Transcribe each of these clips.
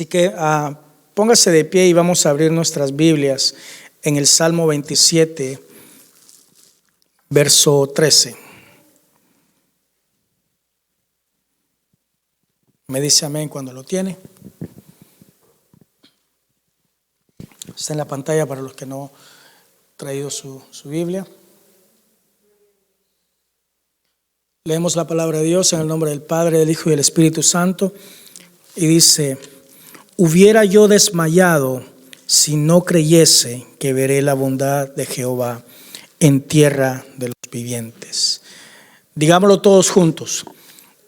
Así que póngase de pie y vamos a abrir nuestras Biblias en el Salmo 27, verso 13. Me dice amén cuando lo tiene. Está en la pantalla para los que no han traído su Biblia. Leemos la palabra de Dios en el nombre del Padre, del Hijo y del Espíritu Santo. Y dice: hubiera yo desmayado si no creyese que veré la bondad de Jehová en tierra de los vivientes. Digámoslo todos juntos.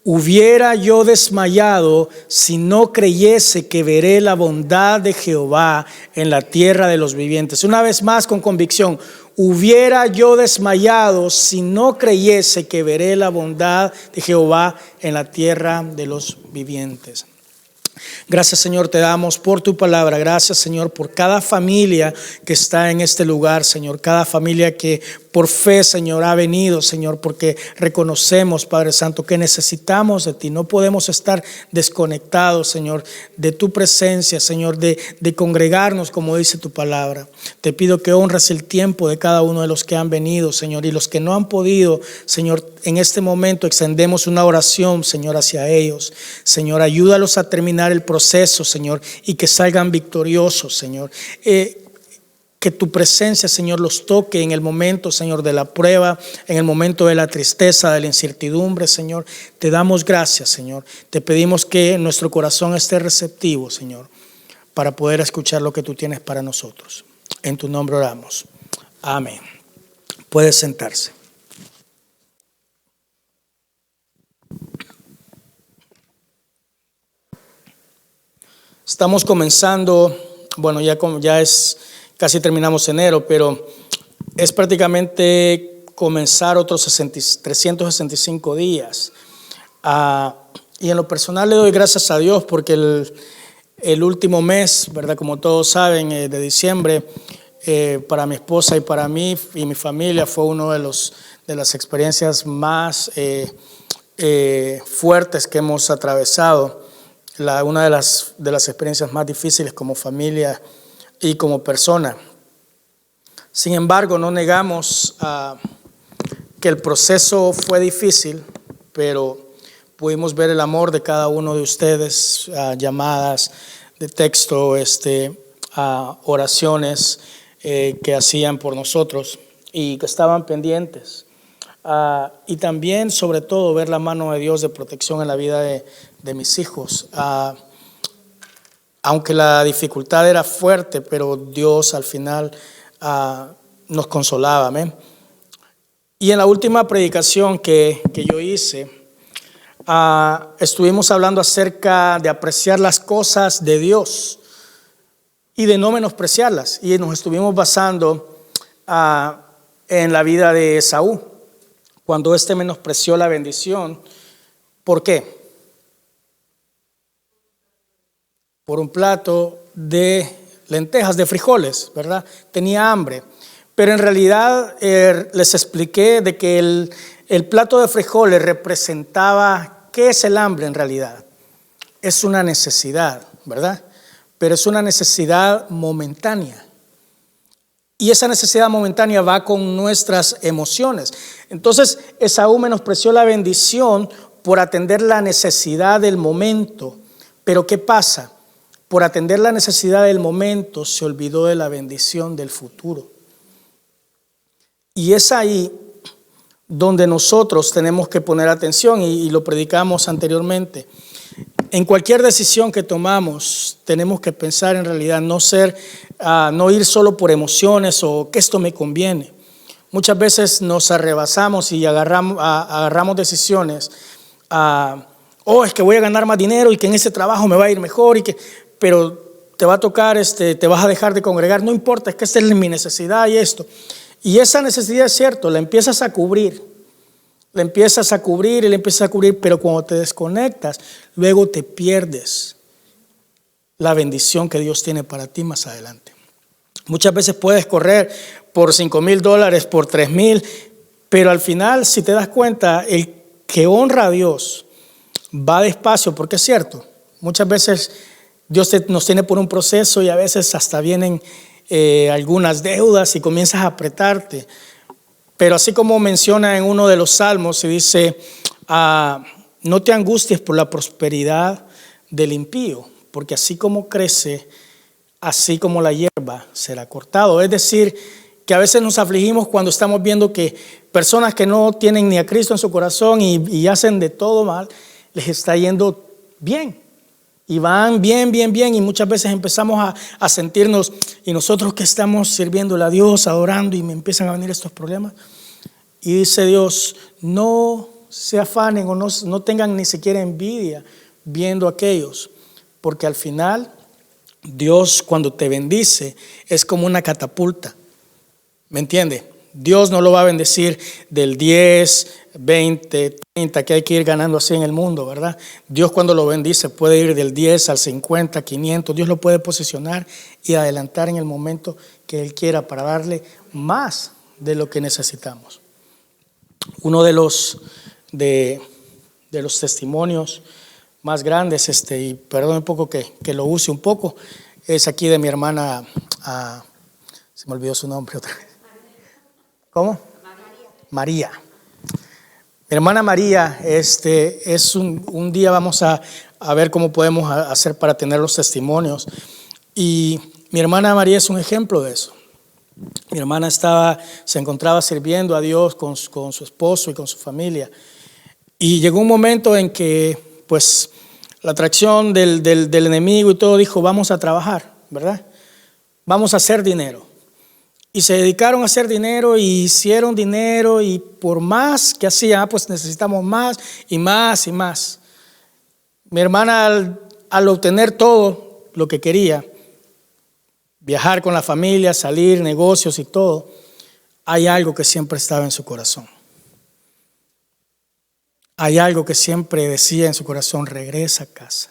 Hubiera yo desmayado si no creyese que veré la bondad de Jehová en la tierra de los vivientes. Una vez más con convicción. Hubiera yo desmayado si no creyese que veré la bondad de Jehová en la tierra de los vivientes. Gracias, Señor, te damos por tu palabra. Gracias, Señor, por cada familia que está en este lugar, Señor. Cada familia que por fe, Señor, ha venido, Señor, porque reconocemos, Padre Santo, que necesitamos de ti. No podemos estar desconectados, Señor, de tu presencia, Señor, de congregarnos como dice tu palabra. Te pido que honres el tiempo de cada uno de los que han venido, Señor, y los que no han podido, Señor, en este momento extendemos una oración, Señor, hacia ellos. Señor, ayúdalos a terminar el proceso, Señor, y que salgan victoriosos, Señor. Que tu presencia, Señor, los toque en el momento, Señor, de la prueba, en el momento de la tristeza, de la incertidumbre, Señor. Te damos gracias, Señor. Te pedimos que nuestro corazón esté receptivo, Señor, para poder escuchar lo que tú tienes para nosotros. En tu nombre oramos. Amén. Puede sentarse. Estamos comenzando, bueno, ya es casi terminamos enero, pero es prácticamente comenzar otros 365 días. Y en lo personal le doy gracias a Dios porque el último mes, ¿verdad? Como todos saben, de diciembre, para mi esposa y para mí y mi familia fue uno de las experiencias más fuertes que hemos atravesado. Una de las experiencias más difíciles como familia y como persona. Sin embargo, no negamos que el proceso fue difícil, pero pudimos ver el amor de cada uno de ustedes, llamadas de texto, oraciones que hacían por nosotros y que estaban pendientes. Y también, sobre todo, ver la mano de Dios de protección en la vida de mis hijos. Aunque la dificultad era fuerte, pero Dios al final nos consolaba. Amén. Y en la última predicación que yo hice, estuvimos hablando acerca de apreciar las cosas de Dios y de no menospreciarlas. Y nos estuvimos basando en la vida de Esaú, cuando éste menospreció la bendición. ¿Por qué? Por un plato de lentejas, de frijoles, ¿verdad? Tenía hambre. Pero en realidad les expliqué de que el plato de frijoles representaba, ¿qué es el hambre en realidad? Es una necesidad, ¿verdad? Pero es una necesidad momentánea. Y esa necesidad momentánea va con nuestras emociones. Entonces, Esaú menospreció la bendición por atender la necesidad del momento. Pero ¿qué pasa? Por atender la necesidad del momento, se olvidó de la bendición del futuro. Y es ahí donde nosotros tenemos que poner atención, y lo predicamos anteriormente. En cualquier decisión que tomamos, tenemos que pensar en realidad, no ir solo por emociones o que esto me conviene. Muchas veces nos arrebasamos y agarramos decisiones. Es que voy a ganar más dinero y que en ese trabajo me va a ir mejor, pero te va a tocar, te vas a dejar de congregar, no importa, es que esta es mi necesidad y esto. Y esa necesidad es cierto, la empiezas a cubrir, pero cuando te desconectas, luego te pierdes la bendición que Dios tiene para ti más adelante. Muchas veces puedes correr por $5,000, por $3,000, pero al final, si te das cuenta, el que honra a Dios va despacio, porque es cierto, muchas veces Nos tiene por un proceso y a veces hasta vienen algunas deudas y comienzas a apretarte. Pero así como menciona en uno de los salmos, y dice, no te angusties por la prosperidad del impío, porque así como crece, así como la hierba será cortado. Es decir, que a veces nos afligimos cuando estamos viendo que personas que no tienen ni a Cristo en su corazón y hacen de todo mal, les está yendo bien. Y van bien, y muchas veces empezamos a sentirnos, y nosotros que estamos sirviéndole a Dios, adorando, y me empiezan a venir estos problemas. Y dice Dios, no se afanen o no tengan ni siquiera envidia viendo a aquellos, porque al final Dios cuando te bendice es como una catapulta. ¿Me entiende? Dios no lo va a bendecir del 10, 20, 30 que hay que ir ganando así en el mundo, ¿verdad? Dios cuando lo bendice puede ir del 10 al 50, 500. Dios lo puede posicionar y adelantar en el momento que Él quiera para darle más de lo que necesitamos. Uno de los testimonios más grandes, y perdón un poco que lo use un poco, es aquí de mi hermana, se me olvidó su nombre otra vez. ¿Cómo? María. Mi hermana María, es un día vamos a ver cómo podemos hacer para tener los testimonios. Y mi hermana María es un ejemplo de eso. Mi hermana se encontraba sirviendo a Dios con su esposo y con su familia. Y llegó un momento en que, pues, la atracción del enemigo y todo dijo, vamos a trabajar, ¿verdad? Vamos a hacer dinero. Y se dedicaron a hacer dinero y hicieron dinero, y por más que hacían, pues necesitamos más y más y más. Mi hermana al obtener todo lo que quería, viajar con la familia, salir, negocios y todo, hay algo que siempre estaba en su corazón. Hay algo que siempre decía en su corazón, regresa a casa,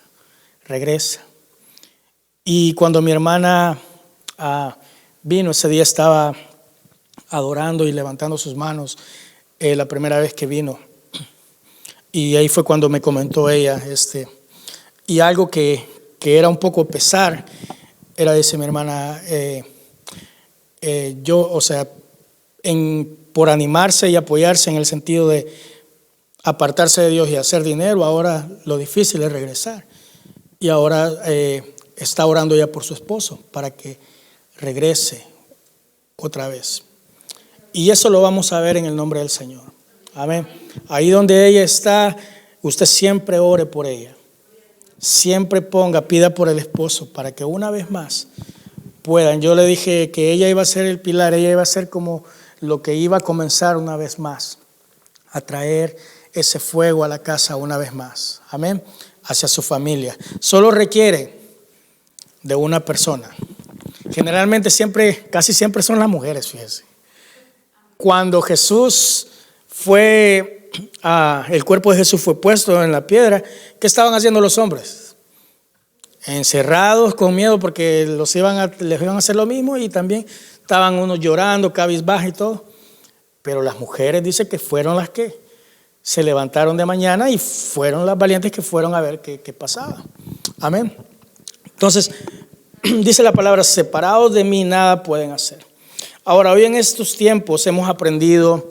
regresa. Y cuando mi hermana vino, ese día estaba adorando y levantando sus manos, la primera vez que vino. Y ahí fue cuando me comentó ella, y algo que era un poco pesar, era, dice mi hermana, por animarse y apoyarse en el sentido de apartarse de Dios y hacer dinero, ahora lo difícil es regresar. Y ahora está orando ya por su esposo para que regrese otra vez. Y eso lo vamos a ver en el nombre del Señor. Amén. Ahí donde ella está, usted siempre ore por ella. Siempre pida por el esposo para que una vez más puedan. Yo le dije que ella iba a ser el pilar, ella iba a ser como lo que iba a comenzar una vez más, a traer ese fuego a la casa una vez más. Amén. Hacia su familia. Solo requiere de una persona. Generalmente casi siempre son las mujeres, fíjese. Cuando Jesús el cuerpo de Jesús fue puesto en la piedra, ¿qué estaban haciendo los hombres? Encerrados con miedo porque les iban a hacer lo mismo, y también estaban unos llorando, cabizbajas y todo. Pero las mujeres dice que fueron las que se levantaron de mañana y fueron las valientes que fueron a ver qué pasaba. Amén. Entonces, dice la palabra, separados de mí nada pueden hacer. Ahora, hoy en estos tiempos hemos aprendido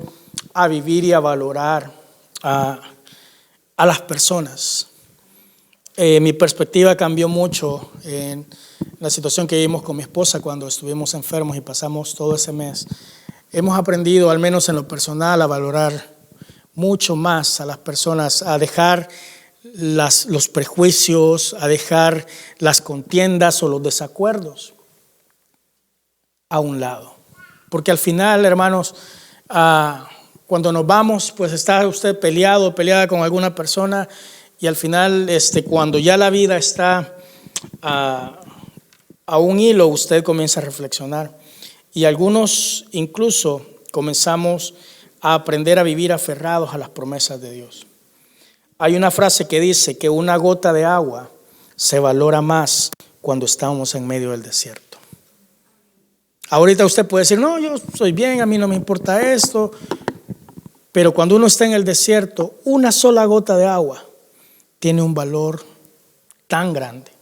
a vivir y a valorar a las personas. Mi perspectiva cambió mucho en la situación que vivimos con mi esposa cuando estuvimos enfermos y pasamos todo ese mes. Hemos aprendido, al menos en lo personal, a valorar mucho más a las personas, a dejar los prejuicios, a dejar las contiendas o los desacuerdos a un lado. Porque al final, hermanos, cuando nos vamos, pues está usted peleada con alguna persona, y al final, cuando ya la vida está a un hilo, usted comienza a reflexionar. Y algunos incluso comenzamos a aprender a vivir aferrados a las promesas de Dios. Hay una frase que dice que una gota de agua se valora más cuando estamos en medio del desierto. Ahorita usted puede decir, no, yo soy bien, a mí no me importa esto. Pero cuando uno está en el desierto, una sola gota de agua tiene un valor tan grande.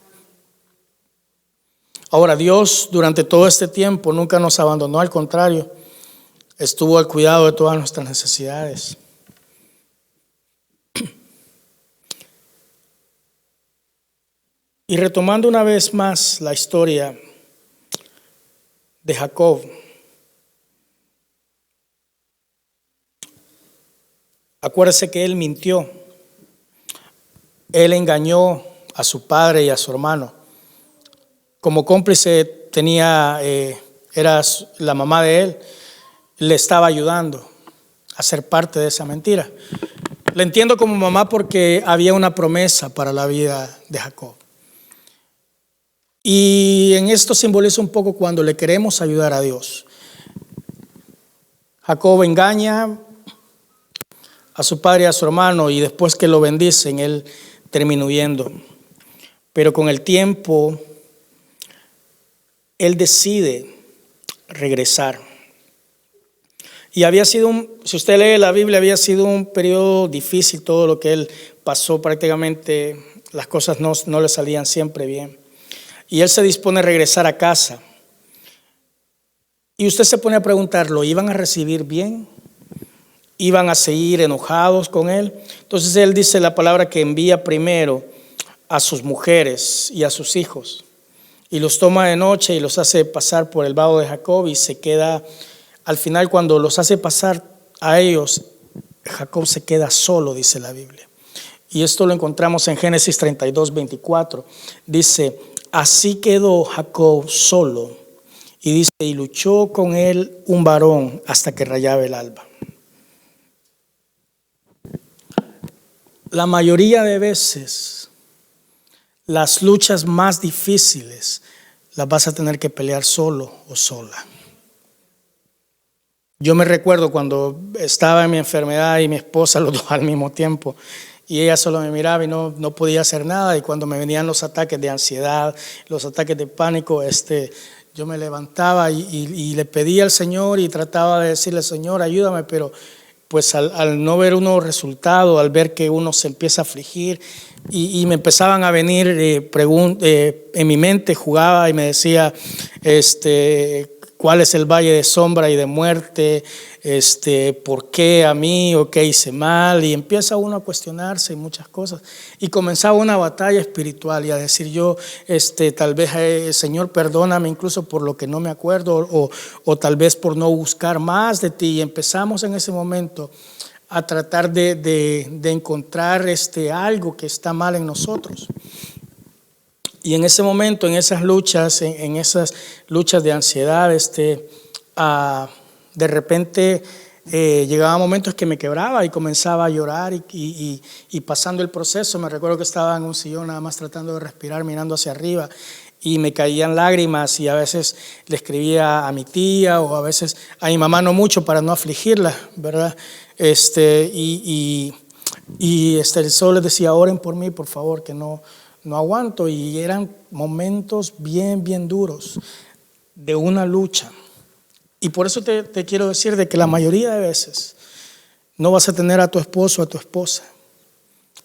Ahora, Dios durante todo este tiempo nunca nos abandonó, al contrario, estuvo al cuidado de todas nuestras necesidades. Y retomando una vez más la historia de Jacob, acuérdese que él mintió, él engañó a su padre y a su hermano. Como cómplice tenía, era la mamá de él, le estaba ayudando a ser parte de esa mentira. Le entiendo como mamá porque había una promesa para la vida de Jacob. Y en esto simboliza un poco cuando le queremos ayudar a Dios. Jacob engaña a su padre y a su hermano, y después que lo bendicen, él termina huyendo. Pero con el tiempo, él decide regresar. Y había sido si usted lee la Biblia, había sido un periodo difícil, todo lo que él pasó, prácticamente las cosas no le salían siempre bien. Y él se dispone a regresar a casa. Y usted se pone a preguntar, ¿lo iban a recibir bien? ¿Iban a seguir enojados con él? Entonces él dice la palabra que envía primero a sus mujeres y a sus hijos. Y los toma de noche y los hace pasar por el vado de Jacob, y se queda, al final cuando los hace pasar a ellos, Jacob se queda solo, dice la Biblia. Y esto lo encontramos en Génesis 32, 24. Dice, así quedó Jacob solo, y dice, y luchó con él un varón hasta que rayaba el alba. La mayoría de veces, las luchas más difíciles las vas a tener que pelear solo o sola. Yo me recuerdo cuando estaba en mi enfermedad y mi esposa, los dos al mismo tiempo, y ella solo me miraba y no podía hacer nada. Y cuando me venían los ataques de ansiedad, los ataques de pánico, yo me levantaba y le pedía al Señor y trataba de decirle, Señor, ayúdame, pero pues al no ver uno resultado, al ver que uno se empieza a afligir, y me empezaban a venir preguntas en mi mente, jugaba y me decía, ¿cuál es el valle de sombra y de muerte? ¿Por qué a mí? ¿O qué hice mal? Y empieza uno a cuestionarse muchas cosas. Y comenzaba una batalla espiritual y a decir yo, tal vez, Señor, perdóname incluso por lo que no me acuerdo, o tal vez por no buscar más de ti. Y empezamos en ese momento a tratar de encontrar algo que está mal en nosotros. Y en ese momento, en esas luchas, de ansiedad, de repente llegaban momentos que me quebraba y comenzaba a llorar y pasando el proceso, me recuerdo que estaba en un sillón nada más tratando de respirar, mirando hacia arriba, y me caían lágrimas, y a veces le escribía a mi tía o a veces a mi mamá, no mucho para no afligirla, ¿verdad? Solo les decía, oren por mí, por favor, que no aguanto. Y eran momentos bien duros de una lucha. Y por eso te quiero decir de que la mayoría de veces no vas a tener a tu esposo o a tu esposa,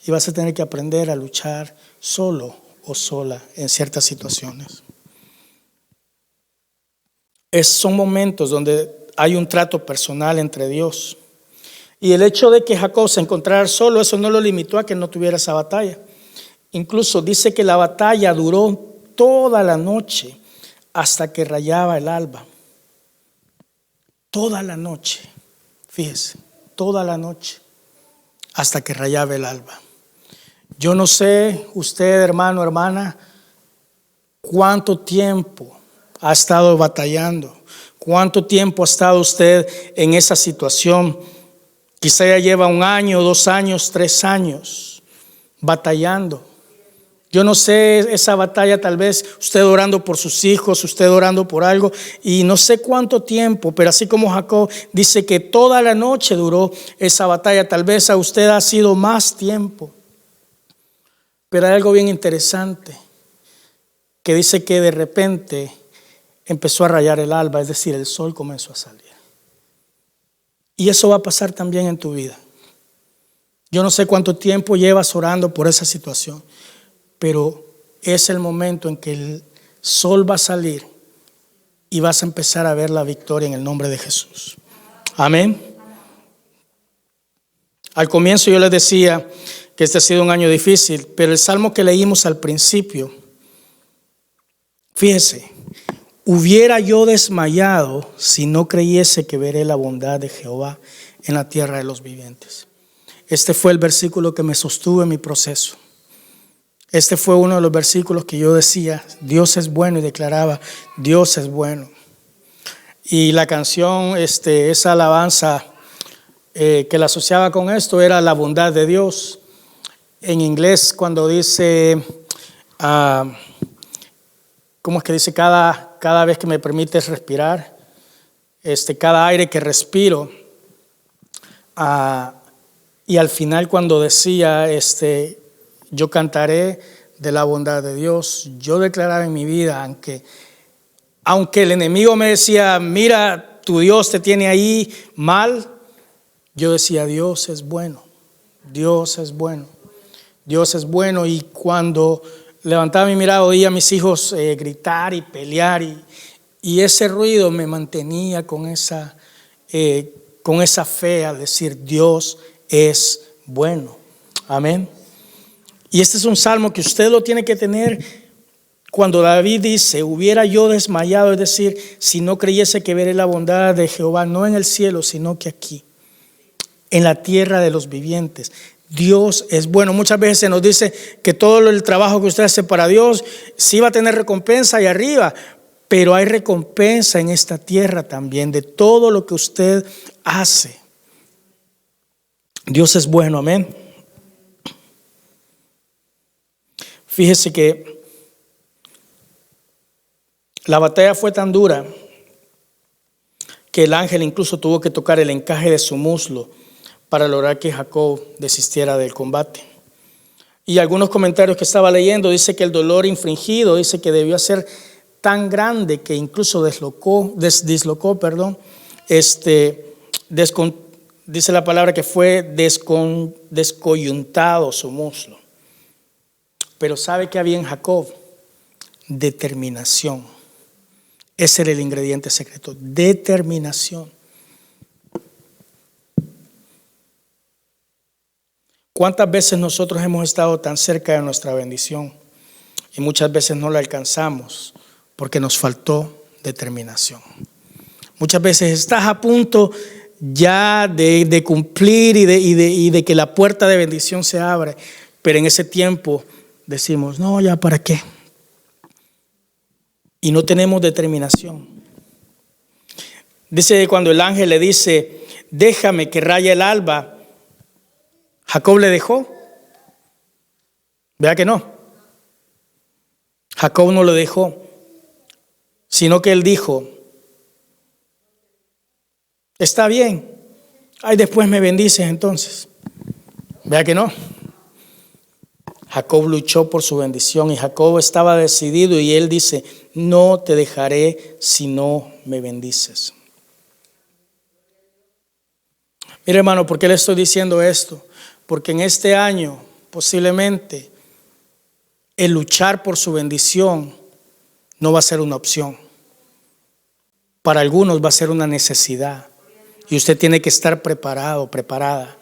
y vas a tener que aprender a luchar solo o sola en ciertas situaciones. Son momentos donde hay un trato personal entre Dios. Y el hecho de que Jacob se encontrara solo, eso no lo limitó a que no tuviera esa batalla. Incluso dice que la batalla duró toda la noche hasta que rayaba el alba. Toda la noche, fíjese, toda la noche hasta que rayaba el alba. Yo no sé, usted, hermano, hermana, cuánto tiempo ha estado batallando, cuánto tiempo ha estado usted en esa situación. Quizá ya lleva 1 año, 2 años, 3 años batallando. Yo no sé, esa batalla, tal vez usted orando por sus hijos, usted orando por algo, y no sé cuánto tiempo, pero así como Jacob dice que toda la noche duró esa batalla, tal vez a usted ha sido más tiempo. Pero hay algo bien interesante, que dice que de repente empezó a rayar el alba, es decir, el sol comenzó a salir. Y eso va a pasar también en tu vida. Yo no sé cuánto tiempo llevas orando por esa situación, pero es el momento en que sol va a salir y vas a empezar a ver la victoria en el nombre de Jesús. Amén. Al comienzo yo les decía que este ha sido un año difícil, pero el salmo que leímos al principio, fíjese, hubiera yo desmayado si no creyese que veré la bondad de Jehová en la tierra de los vivientes. Este fue el versículo que me sostuvo en mi proceso. Este fue uno de los versículos que yo decía, Dios es bueno, y declaraba, Dios es bueno. Y la canción, esa alabanza que la asociaba con esto era la bondad de Dios. En inglés, cuando dice, ¿cómo es que dice? Cada vez que me permites respirar, cada aire que respiro, y al final cuando decía, yo cantaré de la bondad de Dios, yo declaraba en mi vida, aunque el enemigo me decía, mira, tu Dios te tiene ahí mal, yo decía, Dios es bueno, Dios es bueno, Dios es bueno. Y cuando levantaba mi mirada, oía a mis hijos gritar y pelear, y ese ruido me mantenía con esa fe al decir, Dios es bueno. Amén. Y este es un salmo que usted lo tiene que tener cuando David dice, hubiera yo desmayado, es decir, si no creyese que veré la bondad de Jehová, no en el cielo, sino que aquí, en la tierra de los vivientes. Dios es bueno. Muchas veces se nos dice que todo el trabajo que usted hace para Dios sí va a tener recompensa ahí arriba, pero hay recompensa en esta tierra también de todo lo que usted hace. Dios es bueno, amén. Fíjese que la batalla fue tan dura que el ángel incluso tuvo que tocar el encaje de su muslo para lograr que Jacob desistiera del combate. Y algunos comentarios que estaba leyendo dice que el dolor infringido, dice que debió ser tan grande que incluso dice la palabra que fue descoyuntado su muslo. Pero ¿sabe qué había en Jacob? Determinación. Ese era el ingrediente secreto, determinación. ¿Cuántas veces nosotros hemos estado tan cerca de nuestra bendición y muchas veces no la alcanzamos porque nos faltó determinación? Muchas veces estás a punto ya de cumplir y de que la puerta de bendición se abre, pero en ese tiempo decimos, no, ya para qué. Y no tenemos determinación. Dice cuando el ángel le dice, déjame que raye el alba, Jacob le dejó. Vea que no. Jacob no lo dejó, sino que él dijo, está bien, ay, después me bendices entonces. Vea que no. Jacob luchó por su bendición y Jacob estaba decidido y él dice, no te dejaré si no me bendices. Mire, hermano, ¿por qué le estoy diciendo esto? Porque en este año posiblemente el luchar por su bendición no va a ser una opción. Para algunos va a ser una necesidad y usted tiene que estar preparado, preparada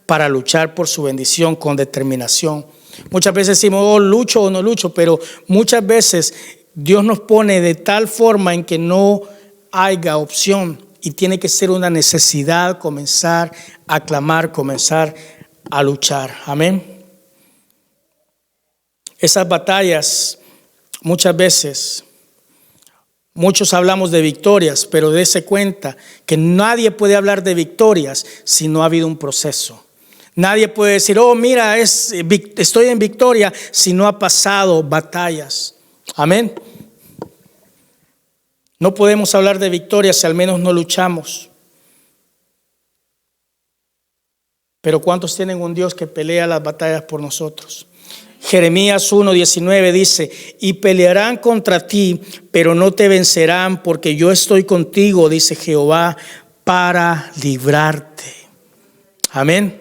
para luchar por su bendición con determinación. Muchas veces decimos, oh, lucho o no lucho, pero muchas veces Dios nos pone de tal forma en que no haya opción y tiene que ser una necesidad comenzar a clamar, comenzar a luchar. Amén. Esas batallas muchas veces, muchos hablamos de victorias, pero dése cuenta que nadie puede hablar de victorias si no ha habido un proceso. Nadie puede decir, oh, mira, estoy en victoria si no ha pasado batallas. Amén. No podemos hablar de victoria si al menos no luchamos. Pero ¿cuántos tienen un Dios que pelea las batallas por nosotros? Jeremías 1:19 dice, y pelearán contra ti, pero no te vencerán, porque yo estoy contigo, dice Jehová, para librarte. Amén.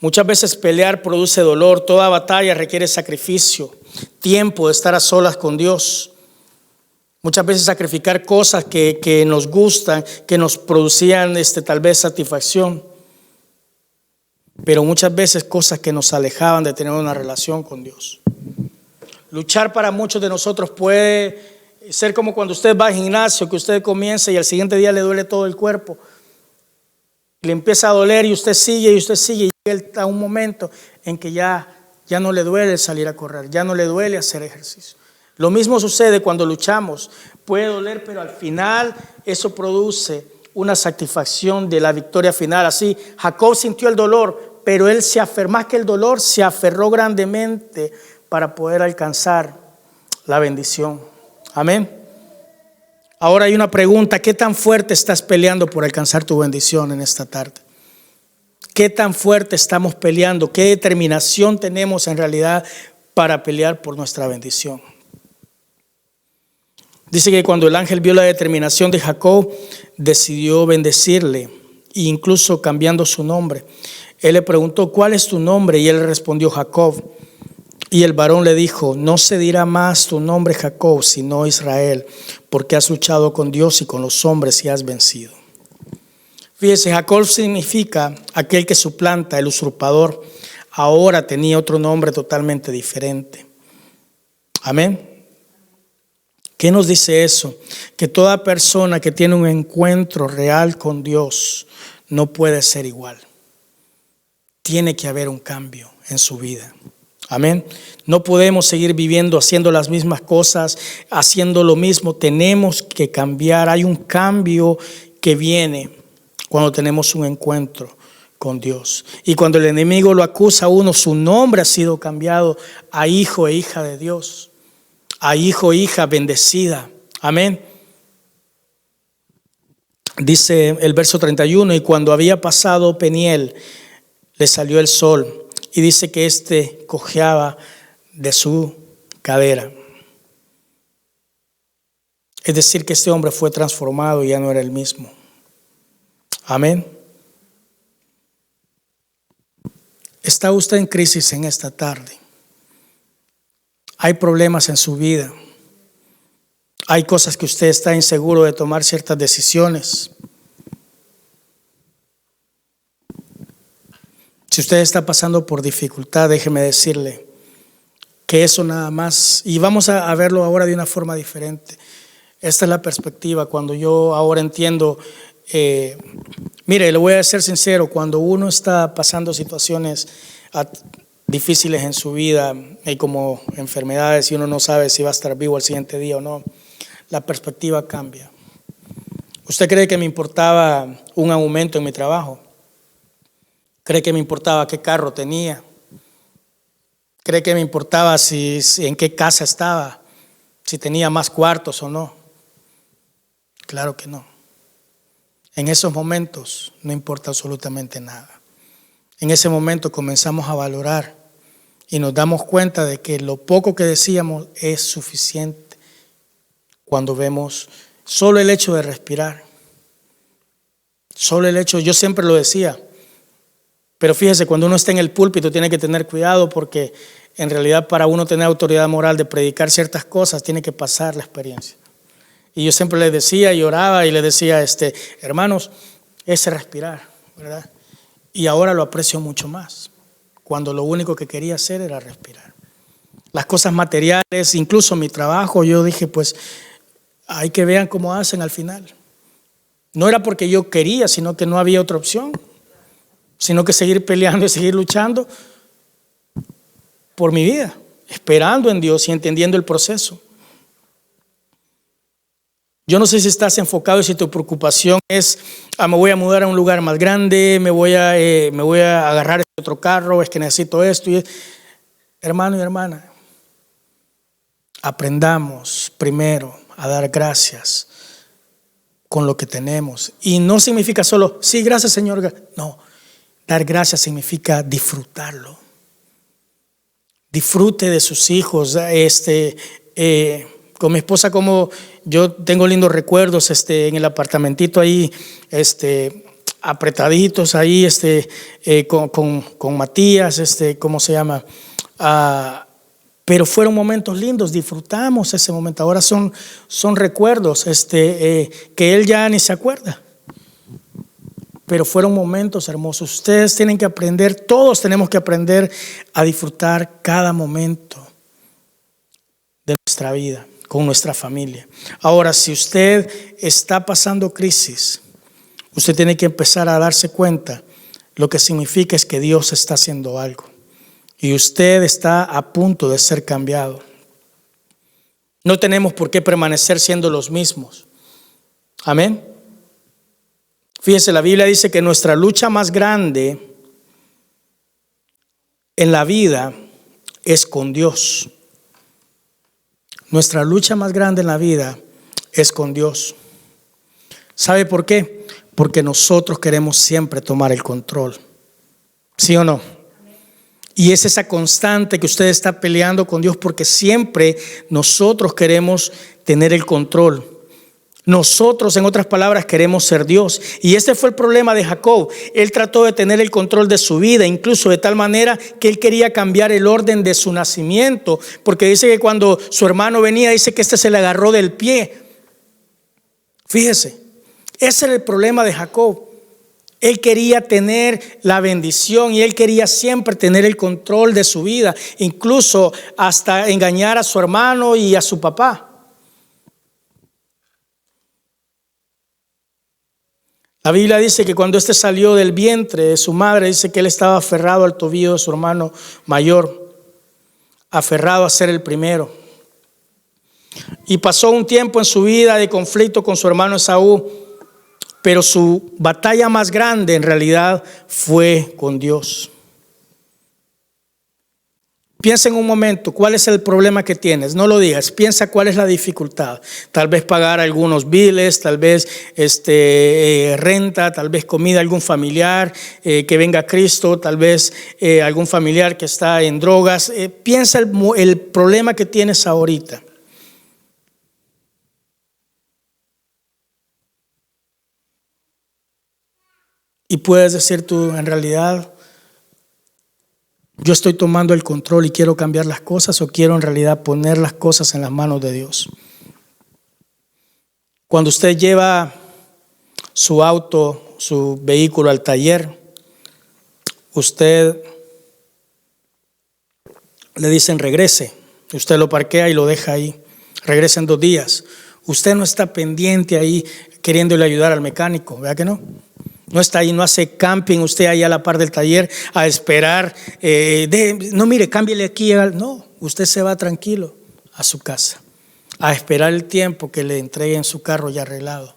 Muchas veces pelear produce dolor, toda batalla requiere sacrificio, tiempo de estar a solas con Dios. Muchas veces sacrificar cosas que nos gustan, que nos producían tal vez satisfacción. Pero muchas veces cosas que nos alejaban de tener una relación con Dios. Luchar para muchos de nosotros puede ser como cuando usted va al gimnasio, que usted comienza y al siguiente día le duele todo el cuerpo. Le empieza a doler y usted sigue y llega a un momento en que ya no le duele salir a correr, ya no le duele hacer ejercicio. Lo mismo sucede cuando luchamos. Puede doler, pero al final eso produce una satisfacción de la victoria final. Así, Jacob sintió el dolor, pero él más que el dolor, se aferró grandemente para poder alcanzar la bendición. Amén. Ahora hay una pregunta: ¿qué tan fuerte estás peleando por alcanzar tu bendición en esta tarde? ¿Qué tan fuerte estamos peleando? ¿Qué determinación tenemos en realidad para pelear por nuestra bendición? Dice que cuando el ángel vio la determinación de Jacob, decidió bendecirle, e incluso cambiando su nombre. Él le preguntó: ¿cuál es tu nombre? Y él le respondió: Jacob. Y el varón le dijo: no se dirá más tu nombre Jacob, sino Israel, porque has luchado con Dios y con los hombres y has vencido. Fíjese, Jacob significa aquel que suplanta, el usurpador. Ahora tenía otro nombre totalmente diferente. Amén. ¿Qué nos dice eso? Que toda persona que tiene un encuentro real con Dios no puede ser igual. Tiene que haber un cambio en su vida. Amén. No podemos seguir viviendo haciendo las mismas cosas, haciendo lo mismo. Tenemos que cambiar. Hay un cambio que viene cuando tenemos un encuentro con Dios. Y cuando el enemigo lo acusa a uno, su nombre ha sido cambiado a hijo e hija de Dios, a hijo e hija bendecida. Amén. Dice el verso 31: y cuando había pasado Peniel, le salió el sol. Y dice que cojeaba de su cadera. Es decir, que este hombre fue transformado y ya no era el mismo. Amén. ¿Está usted en crisis en esta tarde? ¿Hay problemas en su vida? ¿Hay cosas que usted está inseguro de tomar ciertas decisiones? Si usted está pasando por dificultad, déjeme decirle que eso nada más, y vamos a verlo ahora de una forma diferente. Esta es la perspectiva. Cuando yo ahora entiendo, mire, le voy a ser sincero, cuando uno está pasando situaciones difíciles en su vida, y como enfermedades, y uno no sabe si va a estar vivo al siguiente día o no, la perspectiva cambia. ¿Usted cree que me importaba un aumento en mi trabajo? ¿Cree que me importaba qué carro tenía? ¿Cree que me importaba en qué casa estaba? Si tenía más cuartos o no. Claro que no. En esos momentos no importa absolutamente nada. En ese momento comenzamos a valorar y nos damos cuenta de que lo poco que decíamos es suficiente cuando vemos solo el hecho de respirar. Solo el hecho, yo siempre lo decía. Pero fíjese, cuando uno está en el púlpito tiene que tener cuidado, porque en realidad para uno tener autoridad moral de predicar ciertas cosas tiene que pasar la experiencia. Y yo siempre les decía y oraba y les decía, hermanos, ese respirar, ¿verdad? Y ahora lo aprecio mucho más, cuando lo único que quería hacer era respirar. Las cosas materiales, incluso mi trabajo, yo dije, pues hay que vean cómo hacen al final. No era porque yo quería, sino que no había otra opción, sino que seguir peleando y seguir luchando por mi vida, esperando en Dios y entendiendo el proceso. Yo no sé si estás enfocado y si tu preocupación es, me voy a mudar a un lugar más grande, me voy a agarrar este otro carro, es que necesito esto. Hermano y hermana, aprendamos primero a dar gracias con lo que tenemos. Y no significa solo, sí, gracias Señor. No, dar gracias significa disfrutarlo. Disfrute de sus hijos. Con mi esposa, como yo tengo lindos recuerdos en el apartamentito ahí, apretaditos ahí, con Matías, ¿cómo se llama? Pero fueron momentos lindos, disfrutamos ese momento. Ahora son recuerdos, que él ya ni se acuerda. Pero fueron momentos hermosos. Ustedes tienen que aprender, todos tenemos que aprender a disfrutar cada momento de nuestra vida, con nuestra familia. Ahora, si usted está pasando crisis, usted tiene que empezar a darse cuenta. Lo que significa es que Dios está haciendo algo y usted está a punto de ser cambiado. No tenemos por qué permanecer siendo los mismos. Amén. Fíjese, la Biblia dice que nuestra lucha más grande en la vida es con Dios. Nuestra lucha más grande en la vida es con Dios. ¿Sabe por qué? Porque nosotros queremos siempre tomar el control. ¿Sí o no? Y es esa constante que usted está peleando con Dios, porque siempre nosotros queremos tener el control. Nosotros, en otras palabras, queremos ser Dios. Y este fue el problema de Jacob. Él trató de tener el control de su vida, incluso de tal manera que él quería cambiar el orden de su nacimiento, porque dice que cuando su hermano venía, dice que se le agarró del pie. Fíjese, ese era el problema de Jacob. Él quería tener la bendición y él quería siempre tener el control de su vida, incluso hasta engañar a su hermano y a su papá. La Biblia dice que cuando salió del vientre de su madre, dice que él estaba aferrado al tobillo de su hermano mayor, aferrado a ser el primero. Y pasó un tiempo en su vida de conflicto con su hermano Esaú, pero su batalla más grande en realidad fue con Dios. Piensa en un momento, ¿cuál es el problema que tienes? No lo digas, piensa cuál es la dificultad. Tal vez pagar algunos biles, tal vez renta, tal vez comida, algún familiar que venga a Cristo, tal vez algún familiar que está en drogas. Piensa el problema que tienes ahorita. Y puedes decir tú, en realidad, yo estoy tomando el control y quiero cambiar las cosas, o quiero en realidad poner las cosas en las manos de Dios. Cuando usted lleva su auto, su vehículo al taller, usted le dicen regrese. Usted lo parquea y lo deja ahí. Regresa en 2 días. Usted no está pendiente ahí queriéndole ayudar al mecánico, ¿verdad que no? No está ahí, no hace camping usted ahí a la par del taller a esperar. No, mire, cámbiale aquí. No, usted se va tranquilo a su casa a esperar el tiempo que le entreguen su carro ya arreglado.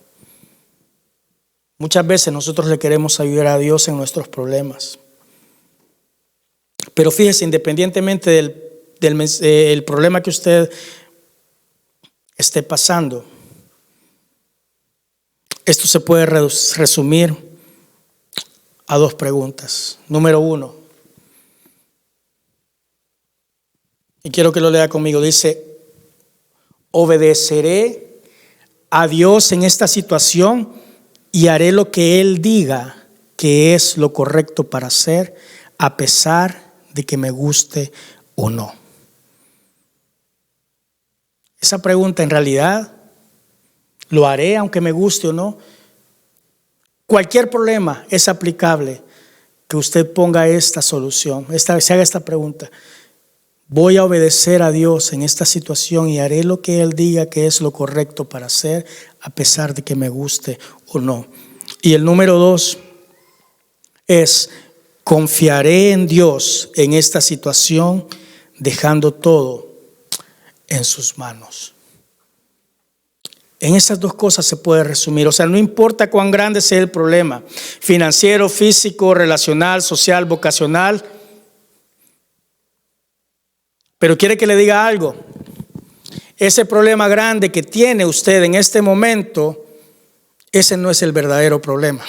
Muchas veces nosotros le queremos ayudar a Dios en nuestros problemas. Pero fíjese, independientemente del problema que usted esté pasando, esto se puede resumir a 2 preguntas. Número 1, y quiero que lo lea conmigo, dice: obedeceré a Dios en esta situación y haré lo que Él diga que es lo correcto para hacer, a pesar de que me guste o no. Esa pregunta, en realidad, ¿lo haré aunque me guste o no? Cualquier problema es aplicable que usted ponga esta solución, se haga esta pregunta: voy a obedecer a Dios en esta situación y haré lo que Él diga que es lo correcto para hacer, a pesar de que me guste o no. Y el número 2 es: confiaré en Dios en esta situación, dejando todo en sus manos. En esas 2 cosas se puede resumir. O sea, no importa cuán grande sea el problema, financiero, físico, relacional, social, vocacional. Pero quiere que le diga algo. Ese problema grande que tiene usted en este momento, ese no es el verdadero problema.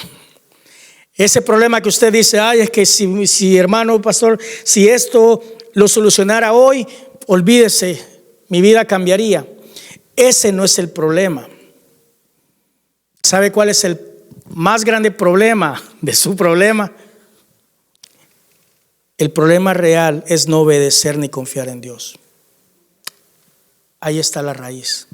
Ese problema que usted dice, ay, es que si hermano pastor, si esto lo solucionara hoy, olvídese, mi vida cambiaría. Ese no es el problema. ¿Sabe cuál es más grande problema de su problema, el problema real es no obedecer ni confiar en Dios. Ahí está la raíz.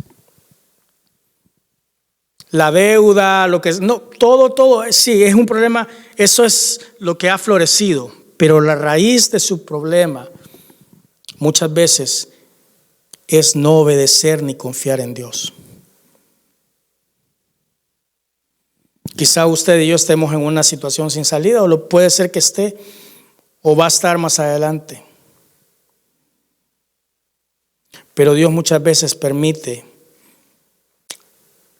La deuda, lo que es, no, todo, sí, es un problema, eso es lo que ha florecido, pero la raíz de su problema muchas veces es no obedecer ni confiar en Dios. Quizá usted y yo estemos en una situación sin salida, o puede ser que esté, o va a estar más adelante. Pero Dios muchas veces permite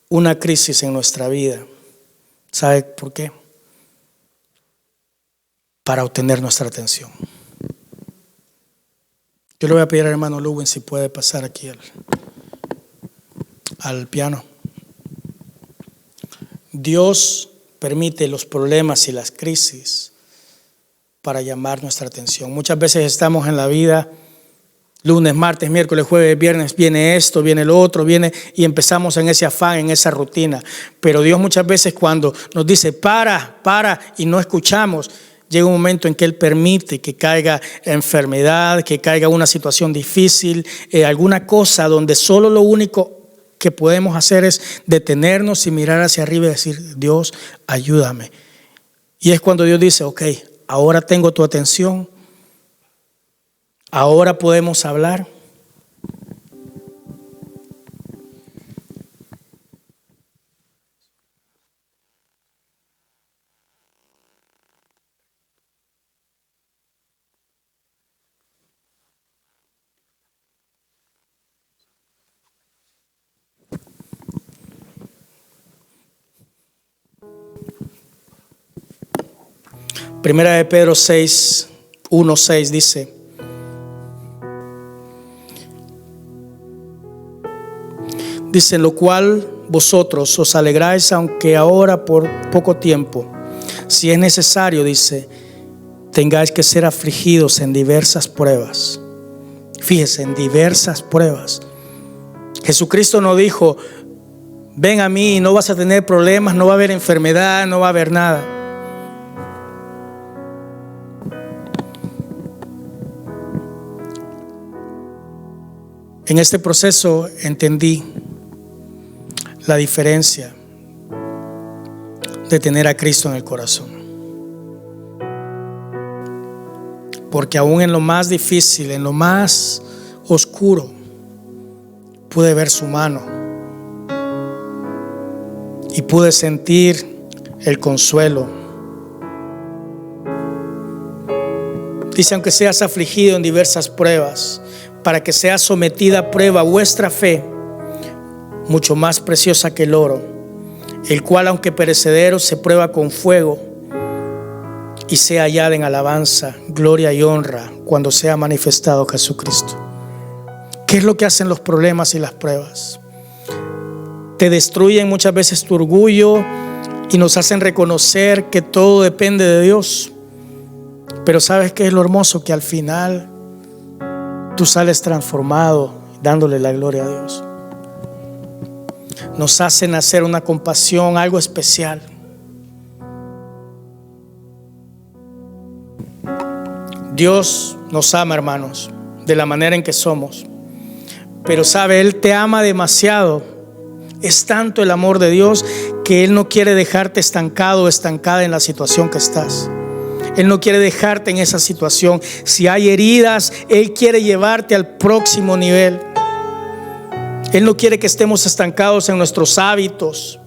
una crisis en nuestra vida. ¿Sabe por qué? Para obtener nuestra atención. Yo le voy a pedir al hermano Lubin si puede pasar aquí al piano. Dios permite los problemas y las crisis para llamar nuestra atención. Muchas veces estamos en la vida, lunes, martes, miércoles, jueves, viernes, viene esto, viene lo otro, viene y empezamos en ese afán, en esa rutina. Pero Dios muchas veces cuando nos dice para y no escuchamos, llega un momento en que Él permite que caiga enfermedad, que caiga una situación difícil, alguna cosa donde solo lo único que podemos hacer es detenernos y mirar hacia arriba y decir, Dios, ayúdame. Y es cuando Dios dice, ok, ahora tengo tu atención, ahora podemos hablar. Primera de Pedro 6, 1-6 dice: en lo cual vosotros os alegráis, aunque ahora por poco tiempo, si es necesario, dice, tengáis que ser afligidos en diversas pruebas. Fíjese, en diversas pruebas. Jesucristo no dijo, ven a mí y no vas a tener problemas, no va a haber enfermedad, no va a haber nada. En este proceso entendí la diferencia de tener a Cristo en el corazón. Porque aún en lo más difícil, en lo más oscuro, pude ver su mano y pude sentir el consuelo. Dice, aunque seas afligido en diversas pruebas, para que sea sometida a prueba vuestra fe, mucho más preciosa que el oro, el cual aunque perecedero se prueba con fuego, y sea hallada en alabanza, gloria y honra cuando sea manifestado Jesucristo. ¿Qué es lo que hacen los problemas y las pruebas? Te destruyen muchas veces tu orgullo y nos hacen reconocer que todo depende de Dios. Pero ¿sabes qué es lo hermoso? Que al final tú sales transformado, dándole la gloria a Dios. Nos hacen hacer una compasión, algo especial. Dios nos ama, hermanos, de la manera en que somos. Pero sabe, Él te ama demasiado. Es tanto el amor de Dios que Él no quiere dejarte estancado o estancada en la situación que estás. Él no quiere dejarte en esa situación. Si hay heridas, Él quiere llevarte al próximo nivel. Él no quiere que estemos estancados en nuestros hábitos.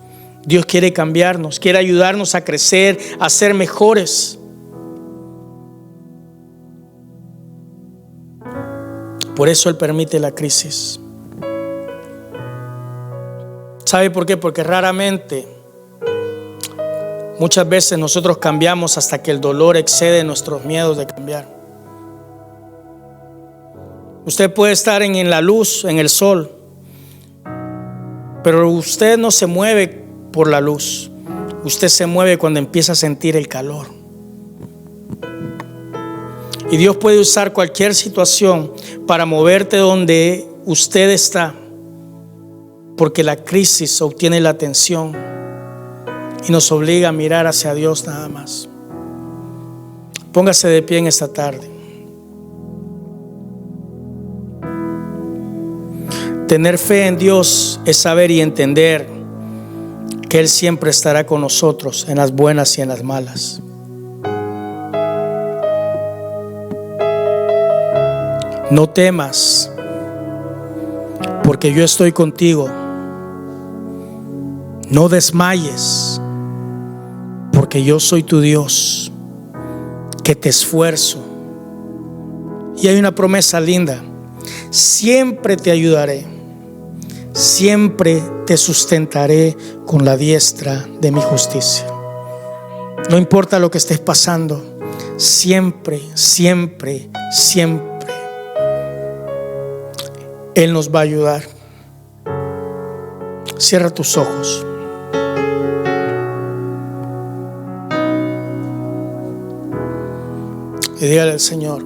Dios quiere cambiarnos, quiere ayudarnos a crecer, a ser mejores. Por eso Él permite la crisis. ¿Sabe por qué? Porque raramente, muchas veces nosotros cambiamos hasta que el dolor excede nuestros miedos de cambiar. Usted puede estar en la luz, en el sol, pero usted no se mueve por la luz. Usted se mueve cuando empieza a sentir el calor. Y Dios puede usar cualquier situación para moverte donde usted está, porque la crisis obtiene la atención y nos obliga a mirar hacia Dios nada más. Póngase de pie en esta tarde. Tener fe en Dios es saber y entender que Él siempre estará con nosotros en las buenas y en las malas. No temas, porque yo estoy contigo. No desmayes, porque yo soy tu Dios, que te esfuerzo. Y hay una promesa linda: siempre te ayudaré, siempre te sustentaré con la diestra de mi justicia. No importa lo que estés pasando, siempre, siempre, siempre Él nos va a ayudar. Cierra tus ojos. Y dígale al Señor: